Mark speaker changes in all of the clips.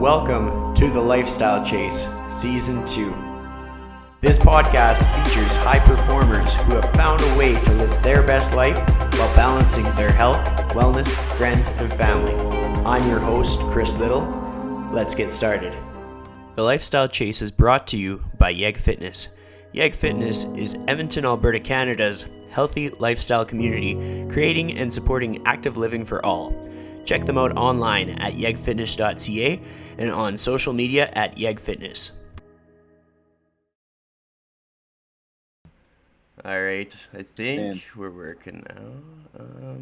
Speaker 1: Welcome to The Lifestyle Chase, Season 2. This podcast features high performers who have found a way to live their best life while balancing their health, wellness, friends, and family. I'm your host, Chris Little. Let's get started. The Lifestyle Chase is brought to you by Yeg Fitness. Yeg Fitness is Edmonton, Alberta, Canada's healthy lifestyle community, creating and supporting active living for all. Check them out online at yegfitness.ca and on social media at yegfitness. All right, I think we're working now.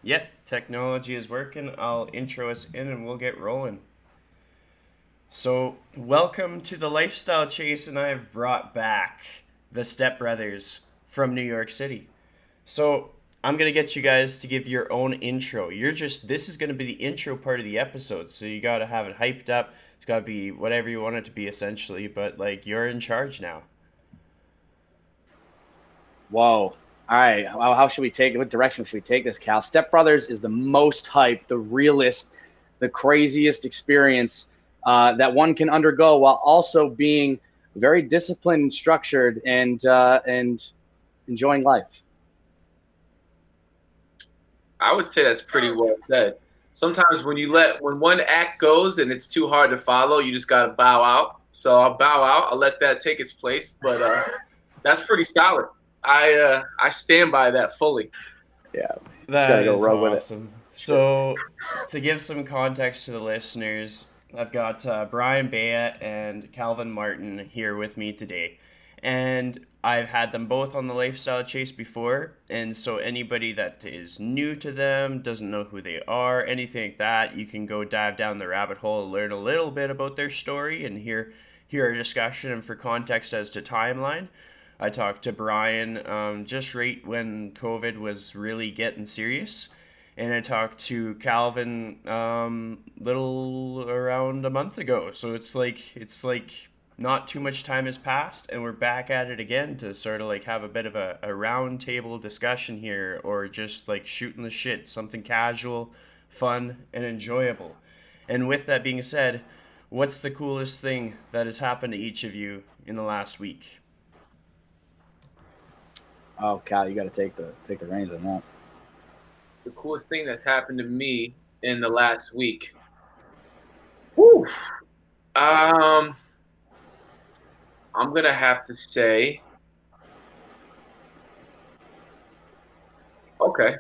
Speaker 1: Yep, technology is working. I'll intro us in and we'll get rolling. So, welcome to the Lifestyle Chase, and I have brought back the Stepbrothers from New York City. So, I'm going to get you guys to give your own intro. This is going to be the intro part of the episode, so you got to have it hyped up. It's got to be whatever you want it to be, essentially, but, you're in charge now.
Speaker 2: Whoa. All right. How should we take it? What direction should we take this, Cal? Stepbrothers is the most hyped, the realest, the craziest experience that one can undergo while also being very disciplined and structured and enjoying life.
Speaker 3: I would say that's pretty well said. Sometimes when one act goes and it's too hard to follow, you just gotta bow out. So I'll bow out. I'll let that take its place. But that's pretty solid. I stand by that fully.
Speaker 2: Yeah,
Speaker 1: that is awesome. So to give some context to the listeners, I've got Bryan, Baia, and Calvin Martin here with me today. And I've had them both on the Lifestyle Chase before, and so anybody that is new to them, doesn't know who they are, anything like that, you can go dive down the rabbit hole and learn a little bit about their story and hear our discussion. And for context as to timeline, I talked to Bryan just right when COVID was really getting serious, and I talked to Calvin little around a month ago. So it's like not too much time has passed, and we're back at it again to sort of have a bit of a round table discussion here, or just shooting the shit, something casual, fun, and enjoyable. And with that being said, what's the coolest thing that has happened to each of you in the last week?
Speaker 2: Oh, Cal, you got to take the reins on that.
Speaker 3: The coolest thing that's happened to me in the last week. Whew. I'm going to have to say, I'm going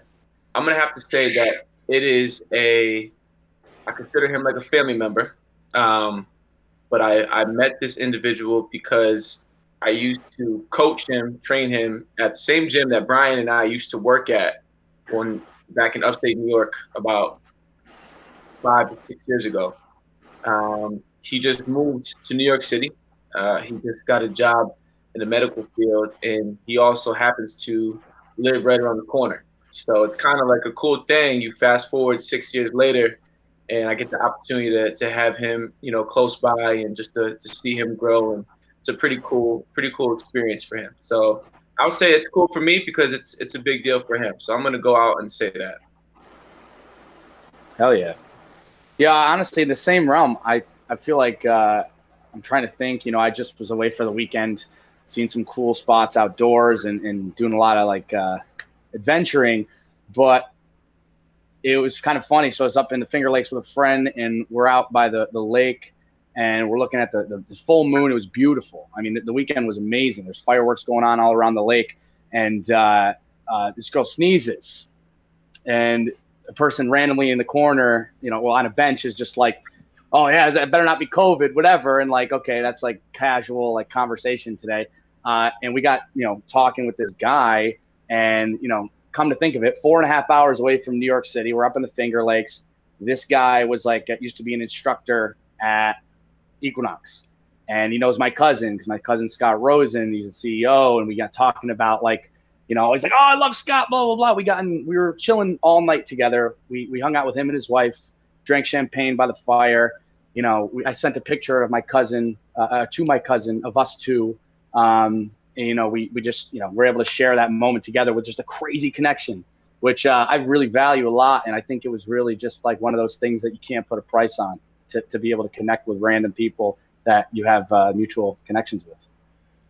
Speaker 3: to have to say that it is I consider him like a family member. But I met this individual because I used to coach him, train him at the same gym that Bryan and I used to work at back in upstate New York about 5 to 6 years ago. He just moved to New York City. He just got a job in the medical field, and he also happens to live right around the corner. So it's kind of like a cool thing. You fast forward 6 years later, and I get the opportunity to have him, close by, and just to see him grow. And it's a pretty cool experience for him. So I would say it's cool for me because it's a big deal for him. So I'm going to go out and say that.
Speaker 2: Hell yeah. Yeah, honestly, in the same realm, I feel like I'm trying to think, I just was away for the weekend, seeing some cool spots outdoors and doing a lot of adventuring, but it was kind of funny. So I was up in the Finger Lakes with a friend, and we're out by the lake, and we're looking at the full moon. It was beautiful. I mean, the weekend was amazing. There's fireworks going on all around the lake, and this girl sneezes, and a person randomly in the corner, on a bench is just like, oh yeah, it better not be COVID, whatever. And okay, that's casual conversation today. And we got, talking with this guy, and, come to think of it, 4.5 hours away from New York City, we're up in the Finger Lakes. This guy was used to be an instructor at Equinox, and he knows my cousin, because my cousin Scott Rosen, he's the CEO. And we got talking about he's like, oh, I love Scott, blah, blah, blah. We were chilling all night together. We hung out with him and his wife, drank champagne by the fire. I sent a picture of my cousin to my cousin of us two. And, we just, we're able to share that moment together with just a crazy connection, which I really value a lot. And I think it was really just one of those things that you can't put a price on. to be able to connect with random people that you have mutual connections with.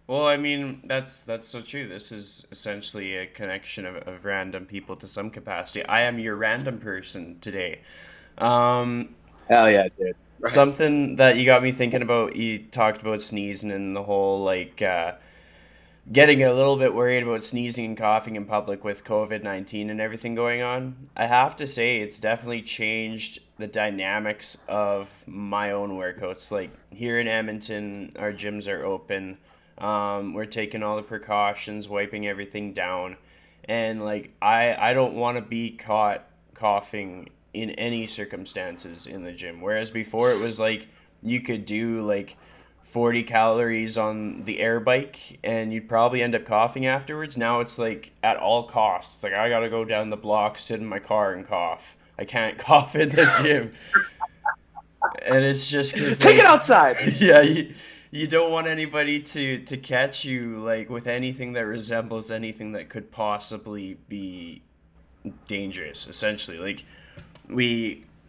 Speaker 1: Well, I mean, that's so true. This is essentially a connection of random people to some capacity. I am your random person today. Um,
Speaker 2: Hell yeah, dude.
Speaker 3: Right.
Speaker 1: Something that you got me thinking about, you talked about sneezing and the whole, like, getting a little bit worried about sneezing and coughing in public with COVID-19 and everything going on. I have to say, it's definitely changed the dynamics of my own workouts. Like, here in Edmonton, our gyms are open. We're taking all the precautions, wiping everything down. And, like, I don't want to be caught coughing in any circumstances in the gym. Whereas before, it was like you could do, like, 40 calories on the air bike and you'd probably end up coughing afterwards. Now it's like at all costs. Like, I gotta go down the block, sit in my car and cough. I can't cough in the gym. And it's just because,
Speaker 2: Take it outside.
Speaker 1: Yeah, you don't want anybody to catch you, like, with anything that resembles anything that could possibly be dangerous, essentially. Like,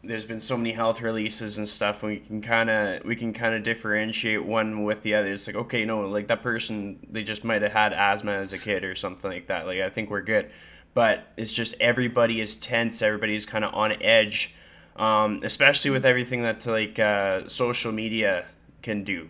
Speaker 1: there's been so many health releases and stuff, and we can kind of differentiate one with the other. It's like, okay, no, like, that person, they just might have had asthma as a kid or something like that. Like, I think we're good. But it's just everybody is tense, everybody's kind of on edge, especially with everything that, like, social media can do.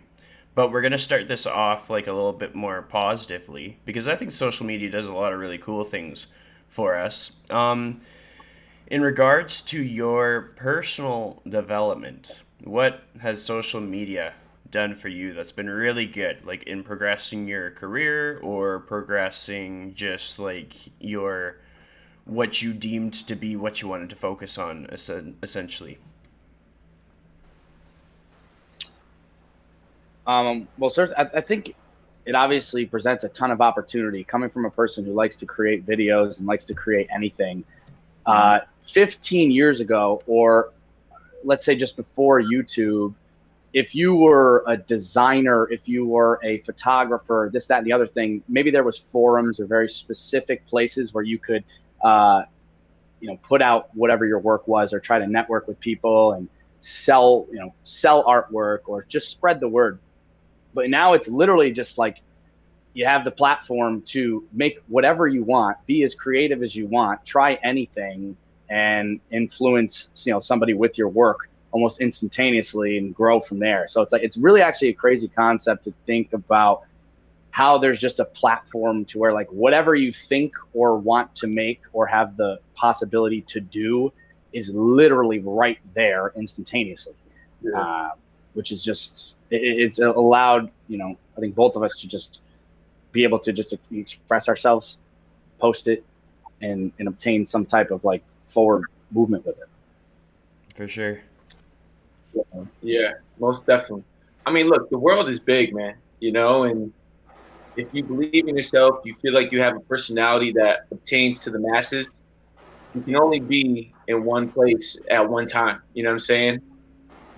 Speaker 1: But we're going to start this off, like, a little bit more positively, because I think social media does a lot of really cool things for us. In regards to your personal development, what has social media done for you that's been really good, like in progressing your career or progressing just like what you deemed to be what you wanted to focus on, essentially?
Speaker 2: Well, sir, I think it obviously presents a ton of opportunity coming from a person who likes to create videos and likes to create anything. 15 years ago, or let's say just before YouTube, if you were a designer, if you were a photographer, this, that, and the other thing, maybe there was forums or very specific places where you could, put out whatever your work was, or try to network with people and sell artwork or just spread the word. But now it's literally just like, you have the platform to make whatever you want, be as creative as you want, try anything, and influence, somebody with your work almost instantaneously and grow from there. So it's really actually a crazy concept to think about how there's just a platform to where, like, whatever you think or want to make or have the possibility to do is literally right there instantaneously. Yeah. Which is just, it's allowed, I think both of us to just be able to just express ourselves, post it, and obtain some type of, like, forward movement with it.
Speaker 1: For sure.
Speaker 3: Yeah, most definitely. I mean, look, the world is big, man, and if you believe in yourself, you feel like you have a personality that obtains to the masses, you can only be in one place at one time. You know what I'm saying?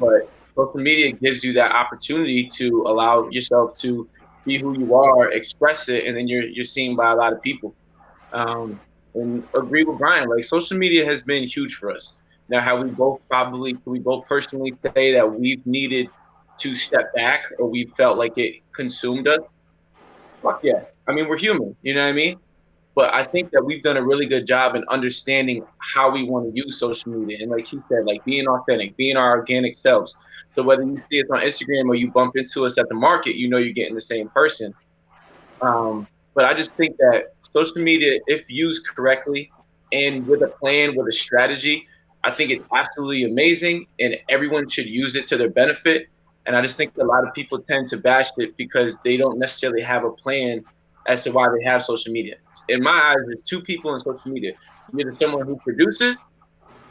Speaker 3: But social media gives you that opportunity to allow yourself to be who you are, express it, and then you're seen by a lot of people. And agree with Bryan, like, social media has been huge for us. Now, we both personally say that we've needed to step back, or we felt like it consumed us? Fuck yeah. I mean, we're human, you know what I mean? But I think that we've done a really good job in understanding how we want to use social media. And like he said, like, being authentic, being our organic selves. So whether you see us on Instagram or you bump into us at the market, you're getting the same person. But I just think that social media, if used correctly and with a plan, with a strategy, I think it's absolutely amazing, and everyone should use it to their benefit. And I just think a lot of people tend to bash it because they don't necessarily have a plan as to why they have social media. In my eyes, there's two people in social media. You're either someone who produces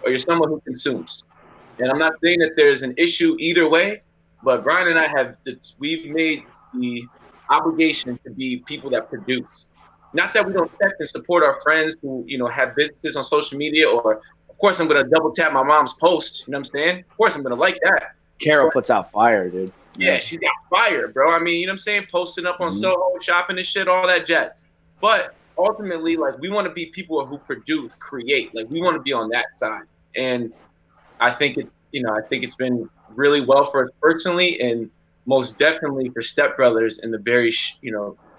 Speaker 3: or you're someone who consumes. And I'm not saying that there's an issue either way, but Bryan and I we've made the obligation to be people that produce. Not that we don't check and support our friends who, have businesses on social media, or of course I'm going to double tap my mom's post, you know what I'm saying? Of course I'm going to like that.
Speaker 2: Carol puts out fire, dude.
Speaker 3: Yeah, she's got fire, bro. I mean, you know what I'm saying? Posting up on Soho, shopping and shit, all that jazz. But ultimately, like, we want to be people who produce, create. Like, we want to be on that side. And I think it's been really well for us personally, and most definitely for Stepbrothers in the very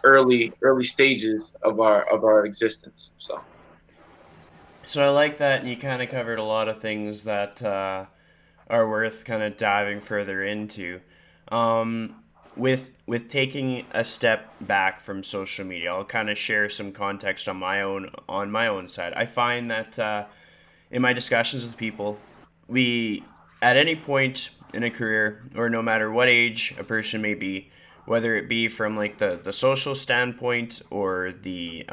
Speaker 3: early stages of our existence.
Speaker 1: So I like that, and you kind of covered a lot of things that are worth kind of diving further into. Um, with taking a step back from social media, I'll kind of share some context on my own side. I find that in my discussions with people, we at any point in a career, or no matter what age a person may be, whether it be from like the social standpoint or the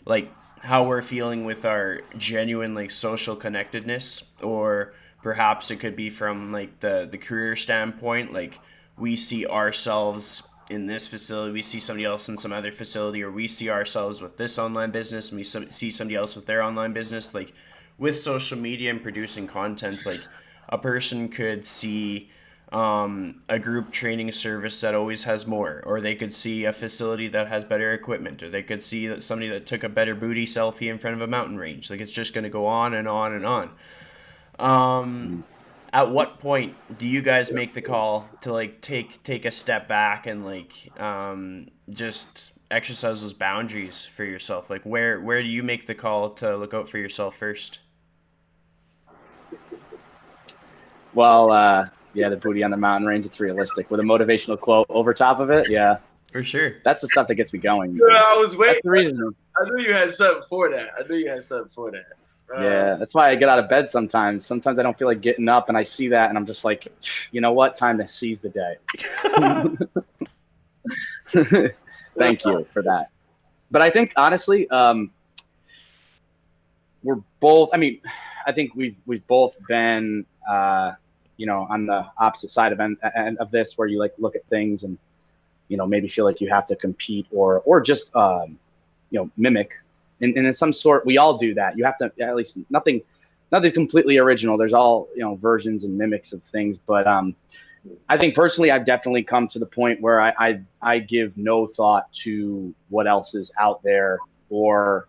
Speaker 1: like how we're feeling with our genuine like social connectedness, or perhaps it could be from like the career standpoint, like we see ourselves in this facility, we see somebody else in some other facility, or we see ourselves with this online business and see somebody else with their online business. Like with social media and producing content, like a person could see a group training service that always has more, or they could see a facility that has better equipment, or they could see that somebody that took a better booty selfie in front of a mountain range. Like it's just going to go on and on and on. At what point do you guys make the call to like take a step back and like just exercise those boundaries for yourself? Like where do you make the call to look out for yourself first?
Speaker 2: Well, yeah, the booty on the mountain range, it's realistic. With a motivational quote over top of it, yeah.
Speaker 1: For sure.
Speaker 2: That's the stuff that gets me going.
Speaker 3: Yeah, I was waiting.
Speaker 2: That's the reason.
Speaker 3: I knew you had something for that.
Speaker 2: Yeah, that's why I get out of bed sometimes. Sometimes I don't feel like getting up, and I see that, and I'm just like, you know what? Time to seize the day. Thank you for that. But I think, honestly, we're both, I mean, I think we've both been, on the opposite side of this, where you like look at things and, maybe feel like you have to compete or just, mimic. And in some sort, we all do that. You have to, at least nothing's completely original. There's all, versions and mimics of things. But I think personally, I've definitely come to the point where I give no thought to what else is out there, or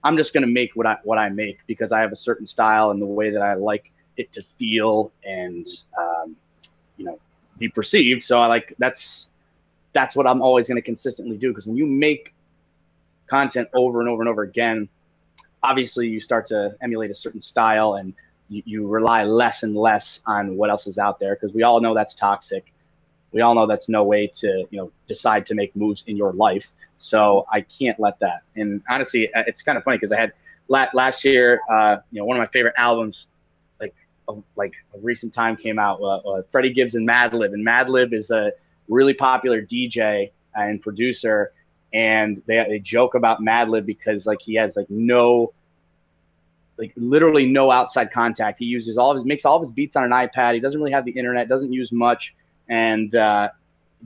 Speaker 2: I'm just going to make what I make because I have a certain style and the way that I like it to feel and, be perceived. So that's what I'm always going to consistently do. Because when you make content over and over and over again, obviously you start to emulate a certain style, and you rely less and less on what else is out there, because we all know that's toxic. We all know that's no way to decide to make moves in your life. So I can't let that. And honestly, it's kind of funny because I had last year, one of my favorite albums, like a recent time came out, Freddie Gibbs and Madlib. And Madlib is a really popular DJ and producer. And they joke about Madlib because he has literally no outside contact. He uses makes all of his beats on an iPad. He doesn't really have the internet, doesn't use much, and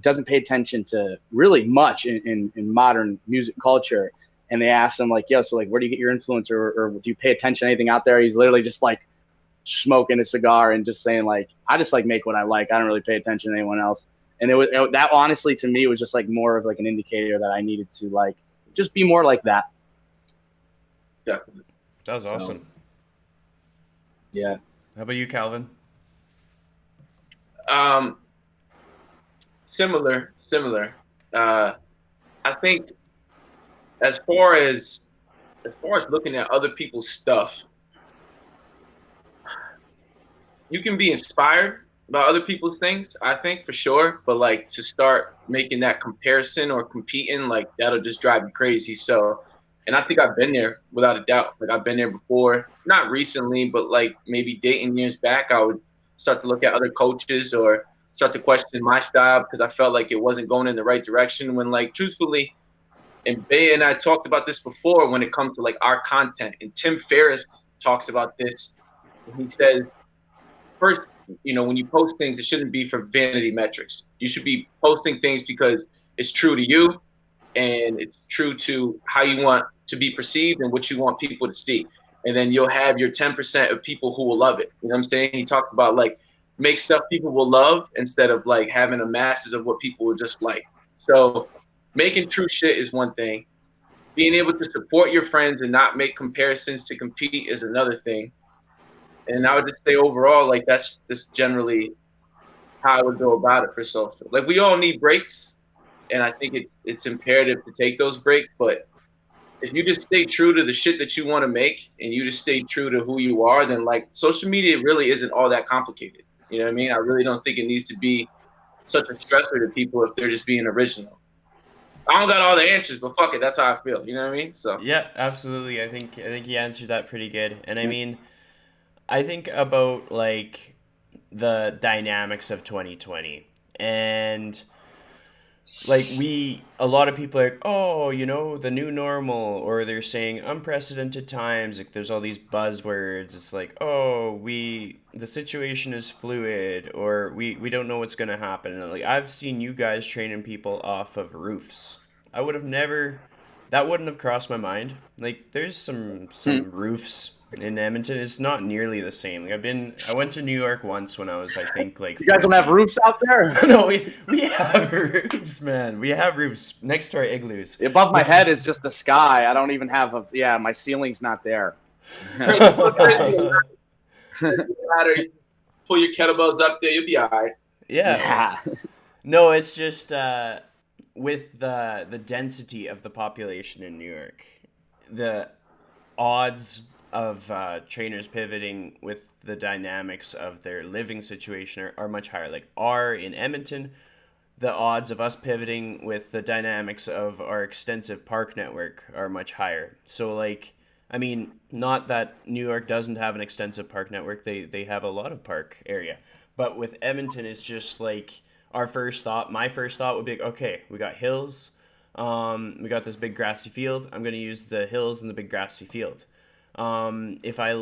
Speaker 2: doesn't pay attention to really much in modern music culture. And they asked him where do you get your influence, or do you pay attention to anything out there? He's literally just smoking a cigar and just saying I just make what I like. I don't really pay attention to anyone else. And that honestly to me was just more of an indicator that I needed to just be more like that.
Speaker 3: Definitely.
Speaker 1: That was awesome.
Speaker 2: So, yeah.
Speaker 1: How about you, Calvin?
Speaker 3: Similar. I think as far as looking at other people's stuff, you can be inspired by other people's things, I think, for sure. But to start making that comparison or competing, that'll just drive you crazy. So, and I think I've been there without a doubt. I've been there before, not recently, but maybe dating years back, I would start to look at other coaches or start to question my style because I felt like it wasn't going in the right direction. When truthfully, and Baia and I talked about this before when it comes to our content, and Tim Ferriss talks about this. He says, first, when you post things, it shouldn't be for vanity metrics. You should be posting things because it's true to you and it's true to how you want to be perceived and what you want people to see. And then you'll have your 10% of people who will love it. You know what I'm saying? He talks about make stuff people will love instead of having a masses of what people will just like. So making true shit is one thing. Being able to support your friends and not make comparisons to compete is another thing. And I would just say overall, that's just generally how I would go about it for social. Like we all need breaks, and I think it's imperative to take those breaks. But if you just stay true to the shit that you want to make, and you just stay true to who you are, then like social media really isn't all that complicated. You know what I mean? I really don't think it needs to be such a stressor to people if they're just being original. I don't got all the answers, but fuck it, that's how I feel. You know what I mean? So
Speaker 1: Yeah, absolutely. I think you answered that pretty good. And I mean, I think about like the dynamics of 2020, and like a lot of people are like, oh, the new normal, or they're saying unprecedented times. Like there's all these buzzwords. It's like, oh, the situation is fluid, or we don't know what's gonna happen. And like I've seen you guys training people off of roofs. I would have never That wouldn't have crossed my mind. Like there's some roofs in Edmonton. It's not nearly the same. Like I went to New York once when I was, I think, like
Speaker 2: You guys don't have
Speaker 1: 14.
Speaker 2: roofs out there?
Speaker 1: No, we have roofs, man. We have roofs next to our igloos.
Speaker 2: Above my head is just the sky. I don't even have my ceiling's not there.
Speaker 3: ladder, pull your kettlebells up there, you'll be all right.
Speaker 1: Yeah. No, it's just with the density of the population in New York, the odds of trainers pivoting with the dynamics of their living situation are much higher. Like in Edmonton, the odds of us pivoting with the dynamics of our extensive park network are much higher. So like, I mean, not that New York doesn't have an extensive park network. They have a lot of park area. But with Edmonton, it's just like my first thought would be, like, okay, we got hills. We got this big grassy field. I'm going to use the hills and the big grassy field. If I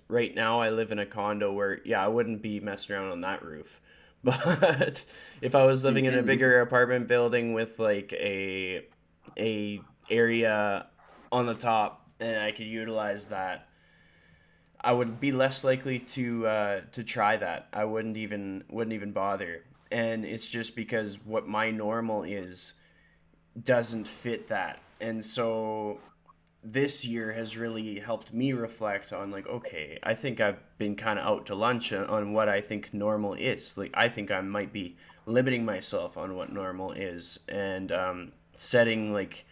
Speaker 1: right now, I live in a condo where, I wouldn't be messing around on that roof. But if I was living in a bigger apartment building with like a area on the top and I could utilize that, I would be less likely to try that. I wouldn't even bother. And it's just because what my normal is doesn't fit that. And so this year has really helped me reflect on like, okay, I think I've been kind of out to lunch on what I think normal is. Like I think I might be limiting myself on what normal is, and setting like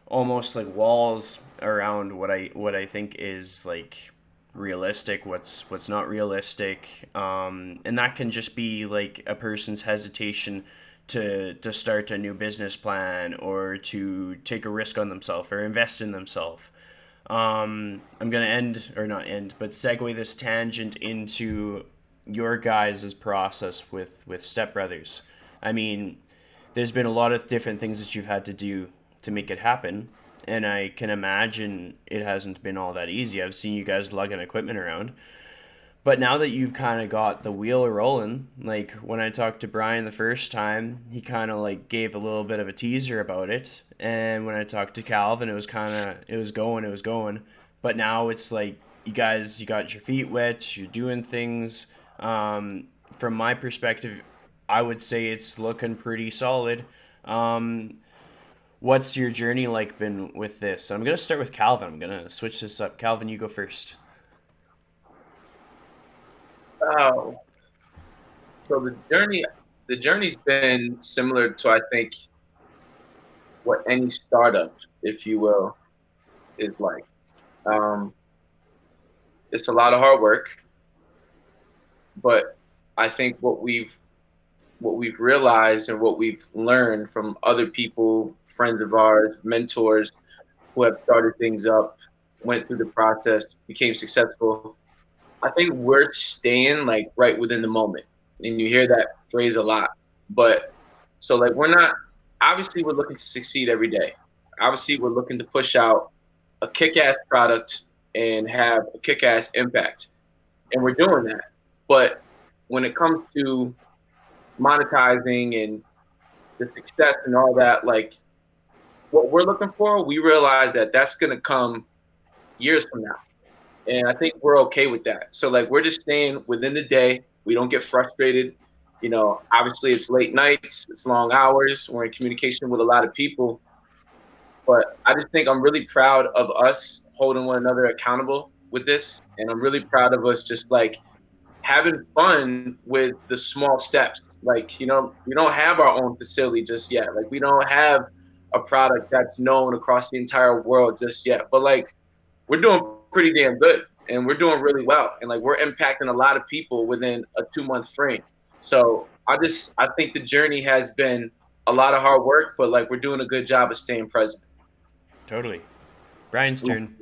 Speaker 1: almost like walls around what I think is like realistic, what's not realistic, and that can just be like a person's hesitation to start a new business plan or to take a risk on themselves or invest in themselves. I'm gonna segue this tangent into your guys' process with Stepbrothers. I mean, there's been a lot of different things that you've had to do to make it happen, and I can imagine it hasn't been all that easy. I've seen you guys lugging equipment around. But now that you've kind of got the wheel rolling, like when I talked to Bryan the first time, he kind of like gave a little bit of a teaser about it. And when I talked to Calvin, it was going. But now it's like you got your feet wet, you're doing things. From my perspective, I would say it's looking pretty solid. What's your journey like been with this? I'm going to start with Calvin. I'm going to switch this up. Calvin, you go first.
Speaker 3: Oh, so the journey's been similar to, I think, what any startup, if you will, is like. It's a lot of hard work, but I think what we've realized and what we've learned from other people, friends of ours, mentors who have started things up, went through the process, became successful. I think we're staying like right within the moment, and you hear that phrase a lot. But so like obviously we're looking to succeed every day. Obviously we're looking to push out a kick-ass product and have a kick-ass impact, and we're doing that. But when it comes to monetizing and the success and all that, like what we're looking for, we realize that that's gonna come years from now. And I think we're okay with that. So like we're just staying within the day. We don't get frustrated. You know, obviously it's late nights, it's long hours. We're in communication with a lot of people. But I just think I'm really proud of us holding one another accountable with this. And I'm really proud of us just like having fun with the small steps. Like, you know, we don't have our own facility just yet. Like, we don't have a product that's known across the entire world just yet. But like, we're doing pretty damn good, and we're doing really well, and like we're impacting a lot of people within a 2-month frame. So I think the journey has been a lot of hard work, but like we're doing a good job of staying present.
Speaker 1: Totally. Brian's turn.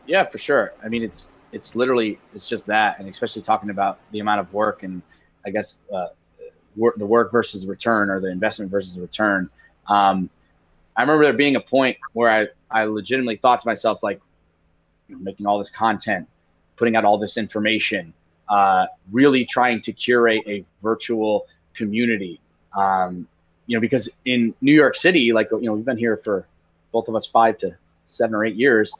Speaker 2: Yeah, for sure. I mean, it's literally it's just that, and especially talking about the amount of work and I guess the work versus the return, or the investment versus the return. I remember there being a point where I legitimately thought to myself, like, making all this content, putting out all this information, really trying to curate a virtual community. Because in New York City, like, we've been here for both of us 5 to 7 or 8 years.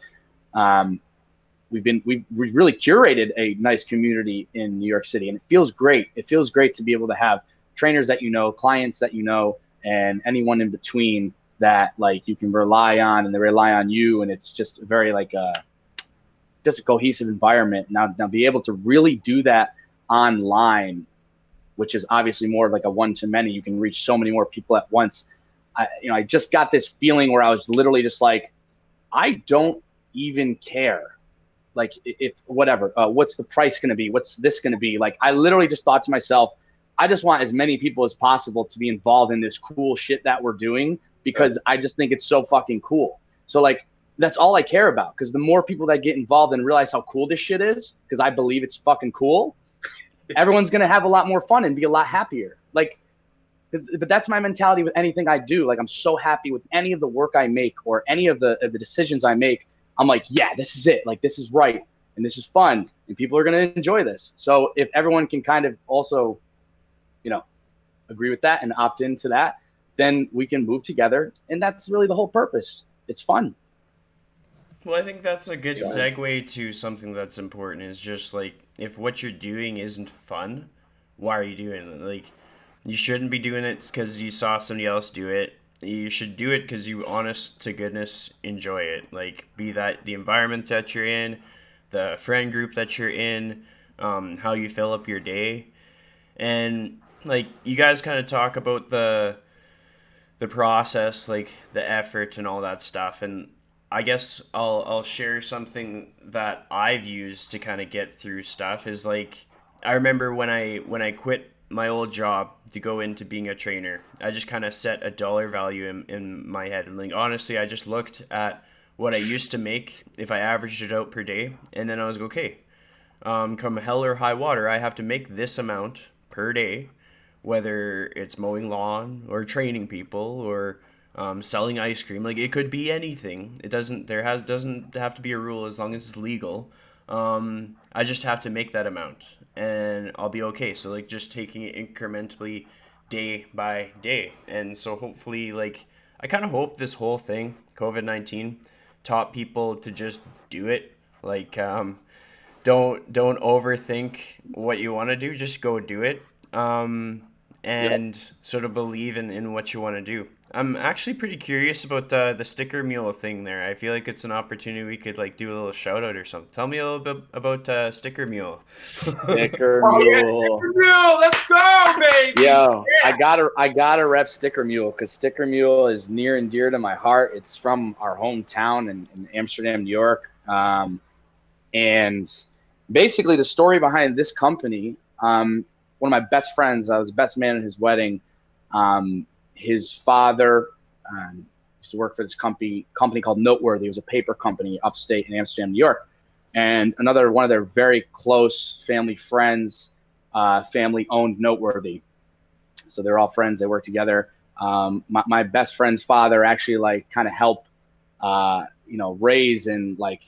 Speaker 2: We've really curated a nice community in New York City, and it feels great. It feels great to be able to have trainers that clients that and anyone in between that like you can rely on, and they rely on you, and it's just very like just a cohesive environment. Now be able to really do that online, which is obviously more like a one-to-many. You can reach so many more people at once. I just got this feeling where I was literally just like, I don't even care. Like, if whatever, what's the price going to be? What's this going to be? Like, I literally just thought to myself, I just want as many people as possible to be involved in this cool shit that we're doing, because I just think it's so fucking cool. So like, that's all I care about. Because the more people that get involved and realize how cool this shit is, because I believe it's fucking cool, everyone's going to have a lot more fun and be a lot happier. Like, but that's my mentality with anything I do. Like, I'm so happy with any of the work I make or any of the decisions I make. I'm like, yeah, this is it. Like, this is right. And this is fun. And people are going to enjoy this. So if everyone can kind of also, agree with that and opt into that, then we can move together. And that's really the whole purpose. It's fun.
Speaker 1: Well, I think that's a good segue to something that's important, is just like, if what you're doing isn't fun, why are you doing it? Like, you shouldn't be doing it because you saw somebody else do it. You should do it because you, honest to goodness, enjoy it. Like, be that the environment that you're in, the friend group that you're in, how you fill up your day. And like, you guys kind of talk about the process, like the effort and all that stuff. And I guess I'll share something that I've used to kind of get through stuff. Is like, I remember when I quit my old job to go into being a trainer, I just kind of set a dollar value in my head. And like, honestly, I just looked at what I used to make if I averaged it out per day, and then I was like, okay, come hell or high water, I have to make this amount per day, whether it's mowing lawn or training people or selling ice cream. Like, it could be anything. It doesn't have to be a rule as long as it's legal. I just have to make that amount and I'll be okay. So like, just taking it incrementally day by day. And so hopefully, like, I kind of hope this whole thing, COVID-19, taught people to just do it. Like, don't overthink what you want to do. Just go do it. And sort of believe in what you want to do. I'm actually pretty curious about the sticker mule thing there. I feel like it's an opportunity we could like do a little shout out or something. Tell me a little bit about sticker mule.
Speaker 2: Sticker
Speaker 3: Oh, yeah,
Speaker 2: Mule.
Speaker 3: Sticker Mule, let's go, baby.
Speaker 2: Yo, yeah. I gotta rep Sticker Mule, because Sticker Mule is near and dear to my heart. It's from our hometown in Amsterdam, New York. And basically the story behind this company, one of my best friends, I was the best man at his wedding. His father used to work for this company called Noteworthy. It was a paper company upstate in Amsterdam, New York. And another one of their very close family friends, family owned Noteworthy. So they're all friends. They work together. My best friend's father actually like kind of helped, raise and like,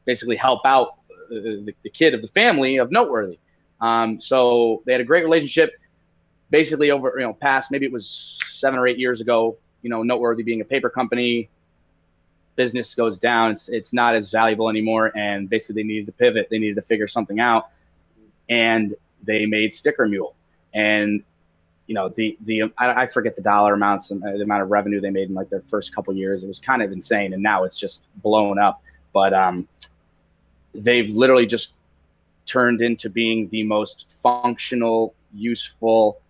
Speaker 2: basically help out the kid of the family of Noteworthy. So they had a great relationship. Basically over, past, maybe it was 7 or 8 years ago, Noteworthy being a paper company, business goes down. It's not as valuable anymore. And basically they needed to pivot. They needed to figure something out. And they made Sticker Mule. And, I forget the dollar amounts, the amount of revenue they made in like their first couple of years. It was kind of insane. And now it's just blown up. But they've literally just turned into being the most functional, useful,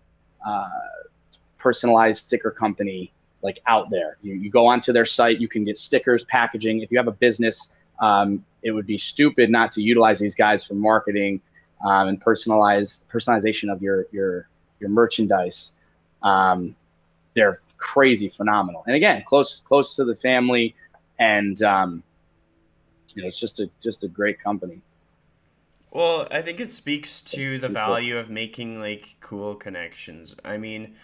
Speaker 2: personalized sticker company like out there. You go onto their site, you can get stickers, packaging. If you have a business, it would be stupid not to utilize these guys for marketing and personalization of your merchandise. They're crazy phenomenal, and again, close to the family, and it's just a great company.
Speaker 1: Well, I think it speaks to the value of making like cool connections. I mean,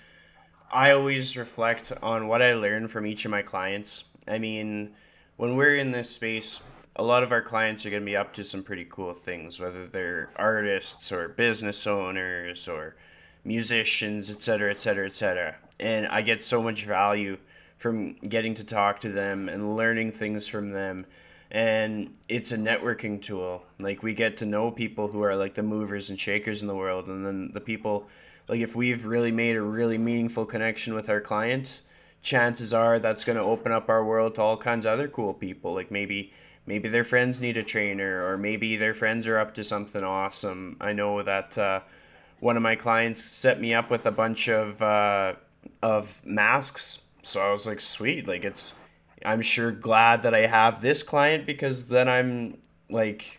Speaker 1: I always reflect on what I learn from each of my clients. I mean, when we're in this space, a lot of our clients are going to be up to some pretty cool things, whether they're artists or business owners or musicians, etc., etc., etc. And I get so much value from getting to talk to them and learning things from them. And it's a networking tool. Like we get to know people who are like the movers and shakers in the world, and then the people, like if we've really made a really meaningful connection with our client, chances are that's going to open up our world to all kinds of other cool people. Like maybe their friends need a trainer, or maybe their friends are up to something awesome. I know that one of my clients set me up with a bunch of masks, so I was like, sweet, like I'm sure glad that I have this client, because then I'm like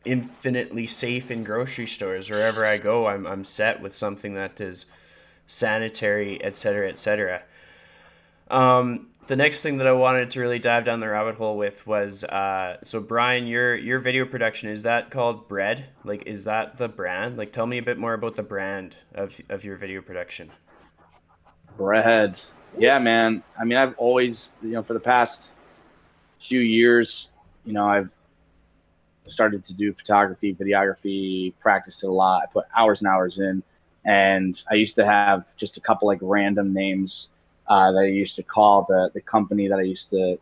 Speaker 1: infinitely safe in grocery stores. Wherever I go, I'm set with something that is sanitary, etc., etc. The next thing that I wanted to really dive down the rabbit hole with was so Bryan, your video production, is that called Bread? Like, is that the brand? Like, tell me a bit more about the brand of your video production.
Speaker 2: Bread. Yeah, man. I mean, I've always, for the past few years, I've started to do photography, videography, practiced it a lot. I put hours and hours in, and I used to have just a couple like random names that I used to call the company that I used to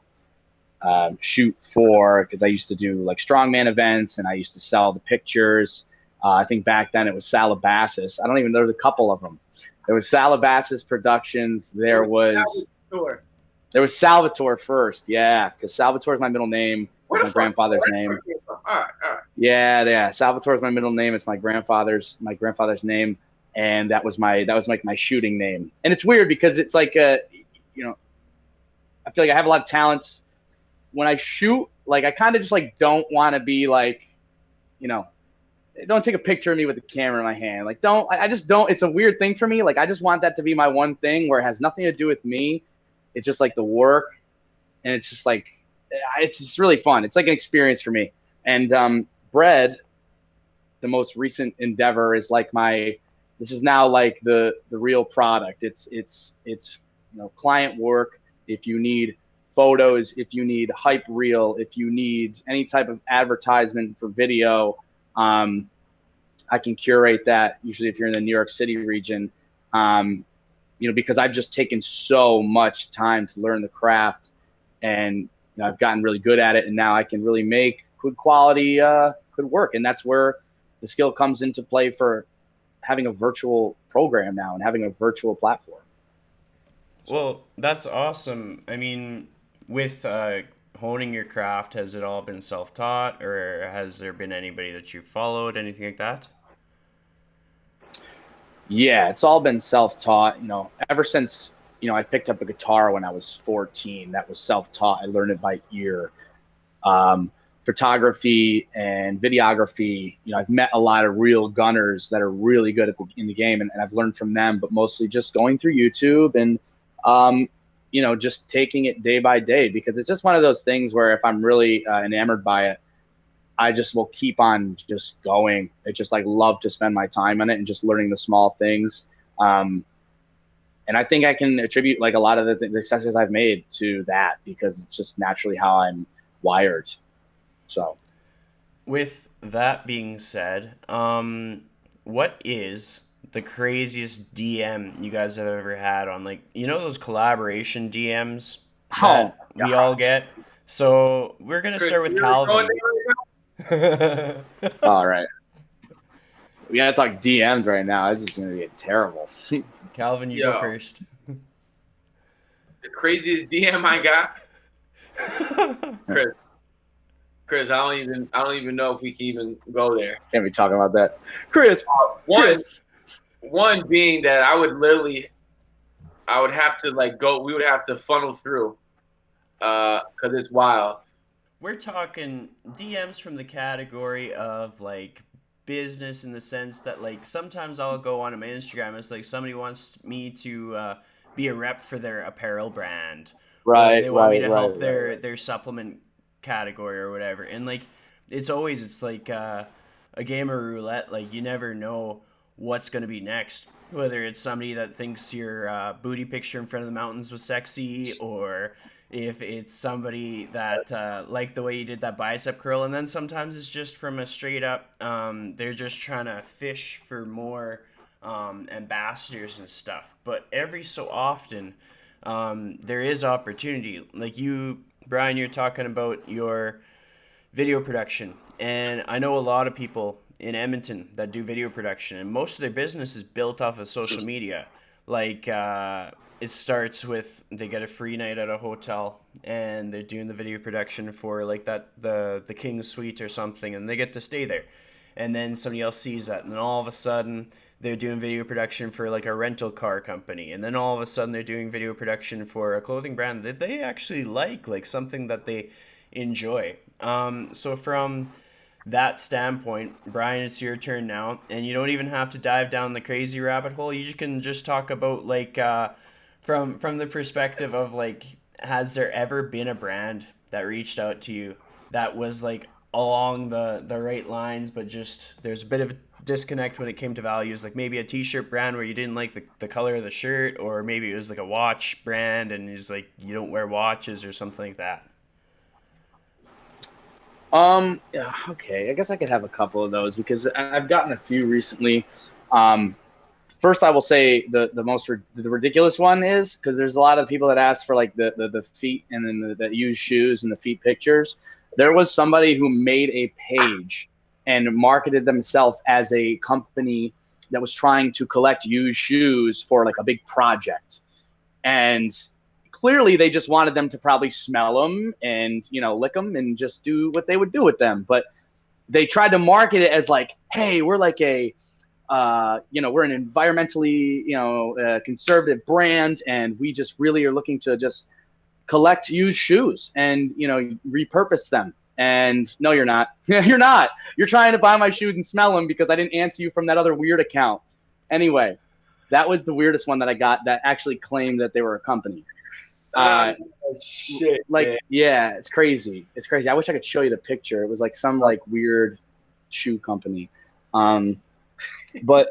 Speaker 2: shoot for, because I used to do like strongman events and I used to sell the pictures. I think back then it was Calabasas. There was a couple of them. There was Calabasas Productions. There was Salvatore first. Yeah, because Salvatore is my middle name. My grandfather's name.
Speaker 3: All right.
Speaker 2: Yeah. Salvatore is my middle name. It's my grandfather's name, and that was like my shooting name. And it's weird because it's like I feel like I have a lot of talents. When I shoot, like I kind of just like don't want to be like, don't take a picture of me with the camera in my hand. Like I just don't. It's a weird thing for me. Like I just want that to be my one thing where it has nothing to do with me. It's just like the work, and it's just like it's just really fun. It's like an experience for me. And Bread, the most recent endeavor, is like this is now like the real product. It's client work. If you need photos, if you need hype reel, if you need any type of advertisement for video, I can curate that. Usually if you're in the New York City region, because I've just taken so much time to learn the craft, and I've gotten really good at it, and now I can really make good quality, good work. And that's where the skill comes into play for having a virtual program now and having a virtual platform.
Speaker 1: Well, that's awesome. I mean, with honing your craft, has it all been self-taught, or has there been anybody that you followed, anything like that?
Speaker 2: Yeah, it's all been self-taught, ever since, I picked up a guitar when I was 14. That was self-taught. I learned it by ear. Photography and videography, I've met a lot of real gunners that are really good in the game, and I've learned from them, but mostly just going through YouTube and, just taking it day by day, because it's just one of those things where if I'm really enamored by it, I just will keep on just going. I just like love to spend my time on it and just learning the small things. And I think I can attribute like a lot of the successes I've made to that, because it's just naturally how I'm wired. So,
Speaker 1: with that being said, what is the craziest DM you guys have ever had on, like, those collaboration DMs that we all get? So we're gonna start with Calvin.
Speaker 2: All right. We gotta talk DMs right now. This is gonna get terrible.
Speaker 1: Calvin, you go first.
Speaker 3: The craziest DM I got, Chris. Chris, I don't even know if we can even go there.
Speaker 2: Can't be talking about that, Chris.
Speaker 3: One being that I would have to like go. We would have to funnel through, because it's wild.
Speaker 1: We're talking DMs from the category of like business in the sense that like sometimes I'll go on my Instagram. It's like somebody wants me to be a rep for their apparel brand.
Speaker 2: Right.
Speaker 1: They want me to help their supplement category or whatever. And like it's like a gamer roulette. Like you never know what's going to be next. Whether it's somebody that thinks your booty picture in front of the mountains was sexy, or if it's somebody that liked the way you did that bicep curl. And then sometimes it's just from a straight up, they're just trying to fish for more ambassadors and stuff. But every so often, there is opportunity. Like you, Bryan, you're talking about your video production. And I know a lot of people in Edmonton that do video production, and most of their business is built off of social media. Like it starts with they get a free night at a hotel and they're doing the video production for like the King's Suite or something, and they get to stay there. And then somebody else sees that, and then all of a sudden they're doing video production for like a rental car company, and then all of a sudden they're doing video production for a clothing brand that they actually like something that they enjoy. So from that standpoint, Bryan, it's your turn now, and you don't even have to dive down the crazy rabbit hole. You can just talk about like from the perspective of like, has there ever been a brand that reached out to you that was like along the right lines, but just there's a bit of a disconnect when it came to values, like maybe a t-shirt brand where you didn't like the color of the shirt, or maybe it was like a watch brand and it's like you don't wear watches or something like that?
Speaker 2: Yeah, okay. I guess I could have a couple of those because I've gotten a few recently. First, I will say the ridiculous one is because there's a lot of people that ask for like the feet and then the used shoes and the feet pictures. There was somebody who made a page and marketed themselves as a company that was trying to collect used shoes for like a big project, and clearly they just wanted them to probably smell them and lick them and just do what they would do with them. But they tried to market it as like, hey, we're like a we're an environmentally conservative brand, and we just really are looking to just collect used shoes and repurpose them. And no, you're not. You're not. You're trying to buy my shoes and smell them because I didn't answer you from that other weird account. Anyway, that was the weirdest one that I got that actually claimed that they were a company.
Speaker 3: Shit,
Speaker 2: like
Speaker 3: man.
Speaker 2: Yeah, it's crazy. It's crazy. I wish I could show you the picture. It was like some like weird shoe company. But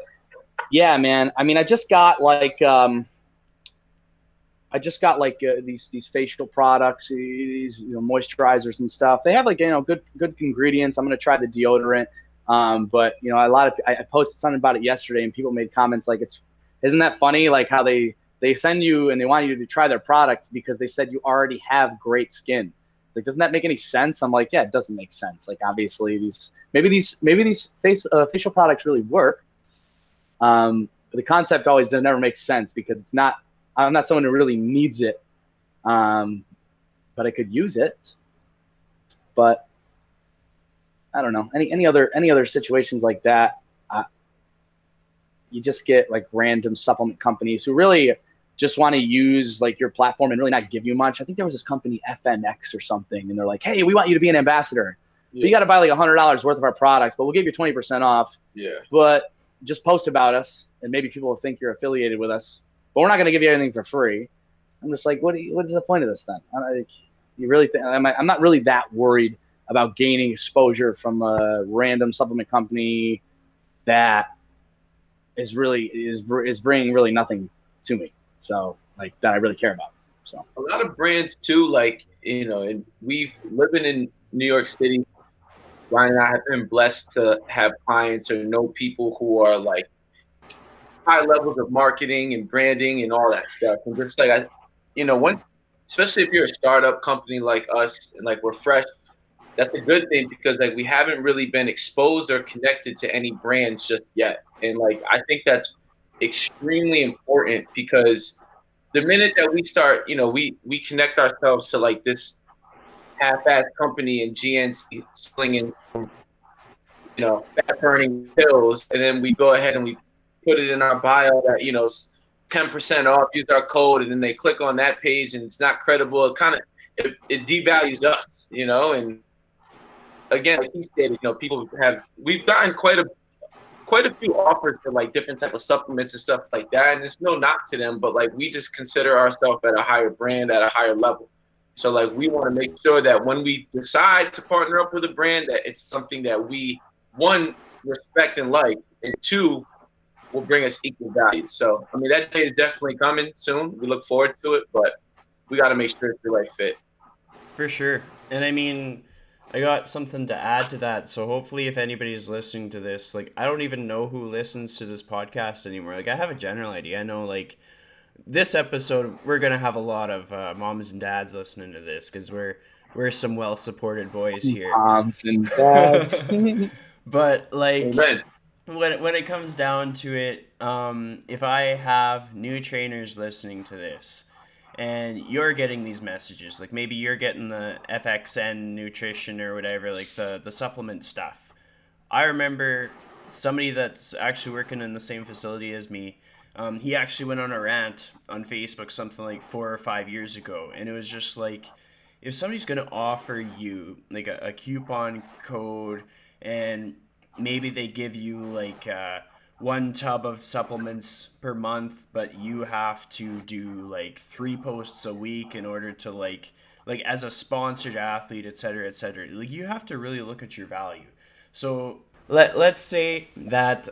Speaker 2: yeah, man. I mean, I just got these facial products, these moisturizers and stuff. They have like good ingredients. I'm gonna try the deodorant. But a lot of I posted something about it yesterday, and people made comments like, isn't that funny? Like how they send you and they want you to try their product because they said you already have great skin. It's like, doesn't that make any sense? I'm like, yeah, it doesn't make sense. Like obviously these facial products really work. But the concept always never makes sense because I'm not someone who really needs it. But I could use it. But I don't know. Any other situations like that, you just get like random supplement companies who really just want to use like your platform and really not give you much. I think there was this company FNX or something, and they're like, hey, we want you to be an ambassador. Yeah. You got to buy like $100 worth of our products, but we'll give you 20% off.
Speaker 3: Yeah.
Speaker 2: But just post about us, and maybe people will think you're affiliated with us. But we're not going to give you anything for free. I'm just like, what is the point of this then? You really think I'm not really that worried about gaining exposure from a random supplement company that is bringing really nothing to me. So like that I really care about. So
Speaker 3: a lot of brands too, like and we've living in New York City. Ryan and I have been blessed to have clients or know people who are like high levels of marketing and branding and all that stuff. And just like once, especially if you're a startup company like us and like we're fresh, that's a good thing because like we haven't really been exposed or connected to any brands just yet. And like I think that's extremely important because the minute that we start, we connect ourselves to like this half-ass company in GNC slinging, fat-burning pills, and then we go ahead and we put it in our bio that 10% off. Use our code, and then they click on that page, and it's not credible. It devalues us, And again, like he stated, we've gotten quite a few offers for like different type of supplements and stuff like that, and it's no knock to them, but like we just consider ourselves at a higher brand, at a higher level. So like we want to make sure that when we decide to partner up with a brand, that it's something that we, one, respect and like, and two, will bring us equal value. So I mean, that day is definitely coming soon. We look forward to it, but we got to make sure it's the right fit.
Speaker 1: For sure. And I mean, I got something to add to that. So hopefully if anybody's listening to this, like I don't even know who listens to this podcast anymore. Like I have a general idea. I know like this episode we're going to have a lot of moms and dads listening to this cuz we're some well-supported boys here.
Speaker 2: Moms and dads.
Speaker 1: But like
Speaker 3: Amen.
Speaker 1: when it comes down to it, if I have new trainers listening to this, and you're getting these messages, like maybe you're getting the FXN nutrition or whatever, like the supplement stuff. I remember somebody that's actually working in the same facility as me. He actually went on a rant on Facebook something like 4 or 5 years ago, and it was just like, if somebody's gonna offer you like a coupon code, and maybe they give you like one tub of supplements per month, but you have to do like 3 posts a week in order to like as a sponsored athlete, etc., etc. Like you have to really look at your value. So let's say that